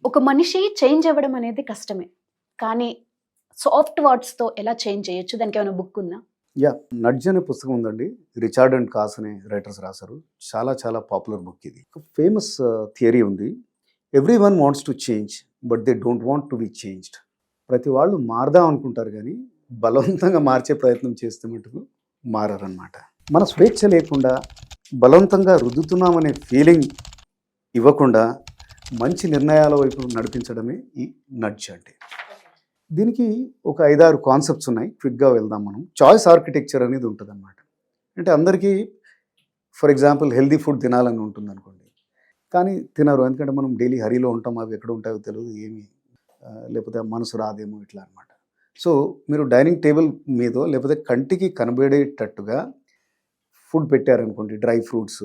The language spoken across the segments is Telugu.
ఒక మనిషి చేంజ్ అవ్వడం అనేది కష్టమే. కానీ సాఫ్ట్ వర్డ్స్‌తో ఎలా చేంజ్ చేయొచ్చు? దానికేమైనా బుక్ ఉందా? నడ్జ్ అనే పుస్తకం ఉందండి. రిచార్డ్ అండ్ కాస్ అనే రైటర్స్ రాశారు. చాలా చాలా పాపులర్ బుక్ ఇది. ఫేమస్ థియరీ ఉంది. Everyone wants to change but they don't want to be changed. ప్రతి వాళ్ళు మారదాం అనుకుంటారు కానీ బలవంతంగా మార్చే ప్రయత్నం చేస్తే మటుకు మారరన్నమాట. మన స్వేచ్ఛ లేకుండా బలవంతంగా రుద్దుతున్నామనే ఫీలింగ్ ఇవ్వకుండా మంచి నిర్ణయాల వైపు నడిపించడమే ఈ నడ్జ్ అంటే. దీనికి ఒక 5-6 కాన్సెప్ట్స్ ఉన్నాయి. క్విక్గా వెళ్దాం మనం. చాయిస్ ఆర్కిటెక్చర్ అనేది ఉంటుంది అన్నమాట. అంటే అందరికీ ఫర్ ఎగ్జాంపుల్ హెల్దీ ఫుడ్ తినాలని ఉంటుంది అనుకోండి, కానీ తినరు. ఎందుకంటే మనం డైలీ హరీలో ఉంటాం, అవి ఎక్కడ ఉంటాయో తెలియదు, ఏమి లేకపోతే మనసు రాదేమో ఇట్లా అనమాట. సో మీరు డైనింగ్ టేబుల్ మీదో లేకపోతే కంటికి కనబడేటట్టుగా ఫుడ్ పెట్టారనుకోండి, dry fruits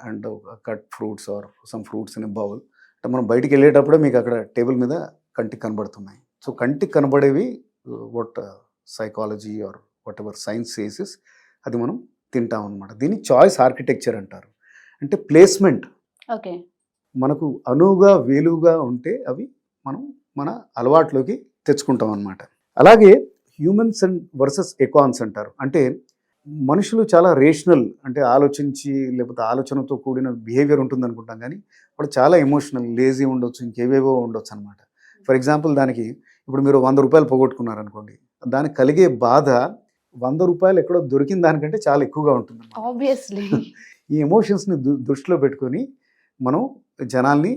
and cut fruits or some fruits in a bowl. అంటే మనం బయటికి వెళ్ళేటప్పుడే మీకు అక్కడ టేబుల్ మీద కంటికి కనబడుతున్నాయి. సో కంటికి కనబడేవి what psychology or whatever science says అది మనం తింటాం అనమాట. దీన్ని చాయిస్ ఆర్కిటెక్చర్ అంటారు. అంటే ప్లేస్మెంట్ ఓకే, మనకు అనువుగా వేలుగా ఉంటే అవి మనం మన అలవాట్లోకి తెచ్చుకుంటాం అనమాట. అలాగే హ్యూమన్స్ అండ్ వర్సెస్ ఎకాన్స్ అంటారు. అంటే మనుషులు చాలా రేషనల్, అంటే ఆలోచించి లేకపోతే ఆలోచనతో కూడిన బిహేవియర్ ఉంటుంది అనుకుంటాం, కానీ వాడు చాలా ఎమోషనల్, లేజీ ఉండొచ్చు, ఇంకేవేవో ఉండొచ్చు అనమాట. ఫర్ ఎగ్జాంపుల్ దానికి ఇప్పుడు మీరు 100 రూపాయలు పోగొట్టుకున్నారనుకోండి, దానికి కలిగే బాధ 100 రూపాయలు ఎక్కడో దొరికిన దానికంటే చాలా ఎక్కువగా ఉంటుంది. ఆబ్వియస్లీ ఈ ఎమోషన్స్ని దృష్టిలో పెట్టుకొని మనం జనాల్ని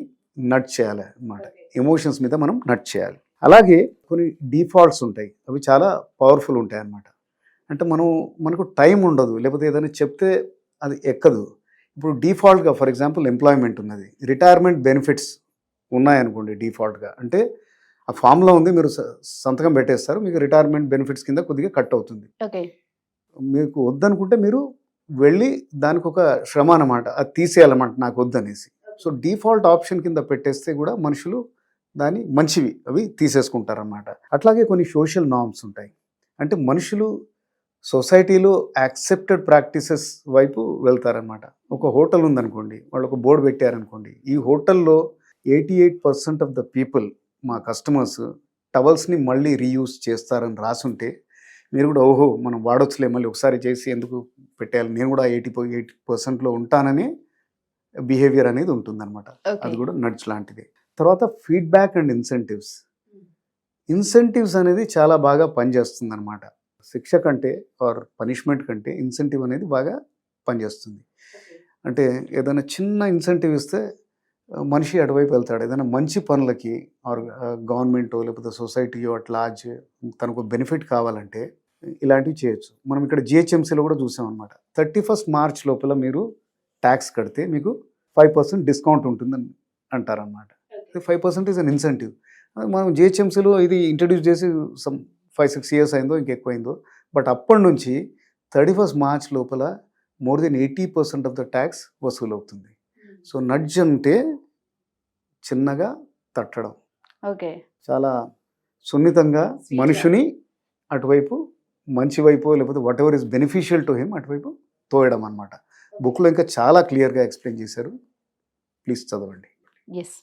నట్ చేయాలి అన్నమాట. ఎమోషన్స్ మీద మనం నట్ చేయాలి. అలాగే కొన్ని డిఫాల్ట్స్ ఉంటాయి, అవి చాలా పవర్ఫుల్ ఉంటాయి అన్నమాట. అంటే మనకు టైం ఉండదు, లేకపోతే ఏదైనా చెప్తే అది ఎక్కదు. ఇప్పుడు డిఫాల్ట్గా ఫర్ ఎగ్జాంపుల్ ఎంప్లాయ్మెంట్ ఉన్నది, రిటైర్మెంట్ బెనిఫిట్స్ ఉన్నాయనుకోండి డిఫాల్ట్గా, అంటే ఆ ఫామ్లో ఉంది, మీరు సంతకం పెట్టేస్తారు, మీకు రిటైర్మెంట్ బెనిఫిట్స్ కింద కొద్దిగా కట్ అవుతుంది. ఓకే, మీకు వద్దనుకుంటే మీరు వెళ్ళి దానికి ఒక శ్రమ అన్నమాట, అది తీసేయాలన్నమాట నాకు వద్దనేసి. సో డిఫాల్ట్ ఆప్షన్ కింద పెట్టేస్తే కూడా మనుషులు దాన్ని మంచివి అవి తీసేసుకుంటారన్నమాట. అట్లాగే కొన్ని సోషల్ నార్మ్స్ ఉంటాయి. అంటే మనుషులు సొసైటీలో యాక్సెప్టెడ్ ప్రాక్టీసెస్ వైపు వెళ్తారనమాట. ఒక హోటల్ ఉందనుకోండి, వాళ్ళు ఒక బోర్డు పెట్టారనుకోండి, ఈ హోటల్లో 88% ఆఫ్ ద పీపుల్ మా కస్టమర్స్ టవల్స్ని మళ్ళీ రీయూజ్ చేస్తారని రాసుంటే మీరు కూడా ఓహో మనం వాడొచ్చులే, మళ్ళీ ఒకసారి చేసి ఎందుకు పెట్టాలి, నేను కూడా 80% ఉంటానని బిహేవియర్ అనేది ఉంటుందన్నమాట. అది కూడా నడ్జ్ లాంటిది. తర్వాత ఫీడ్బ్యాక్ అండ్ ఇన్సెంటివ్స్ అనేది చాలా బాగా పనిచేస్తుంది అనమాట. శిక్ష కంటే ఆర్ పనిష్మెంట్ కంటే ఇన్సెంటివ్ అనేది బాగా పనిచేస్తుంది. అంటే ఏదైనా చిన్న ఇన్సెంటివ్ ఇస్తే మనిషి అటువైపు వెళ్తాడు. ఏదైనా మంచి పనులకి ఆర్ గవర్నమెంటో లేకపోతే సొసైటీయో అట్ లార్జ్ తనకు బెనిఫిట్ కావాలంటే ఇలాంటివి చేయొచ్చు. మనం ఇక్కడ జిహెచ్ఎంసీలో కూడా చూసాం అనమాట. 31st మార్చ్ లోపల మీరు ట్యాక్స్ కడితే మీకు 5% డిస్కౌంట్ ఉంటుందని అంటారనమాట. 5% ఈజ్ అన్ ఇన్సెంటివ్. మనం జిహెచ్ఎంసీలో ఇది ఇంట్రడ్యూస్ చేసి సమ్ 5-6 years అయిందో ఇంకెక్కువైందో, బట్ అప్పటి నుంచి 31st మార్చ్ లోపల more than 80% of the tax వసూలు అవుతుంది. సో నడ్జ్ అంటే చిన్నగా తట్టడం, ఓకే, చాలా సున్నితంగా మనుషుని అటువైపు మంచి వైపు లేకపోతే what ever is beneficial to him అటువైపు తోయడం అనమాట. బుక్లో ఇంకా చాలా క్లియర్గా ఎక్స్ప్లెయిన్ చేశారు, ప్లీజ్ చదవండి. ఎస్.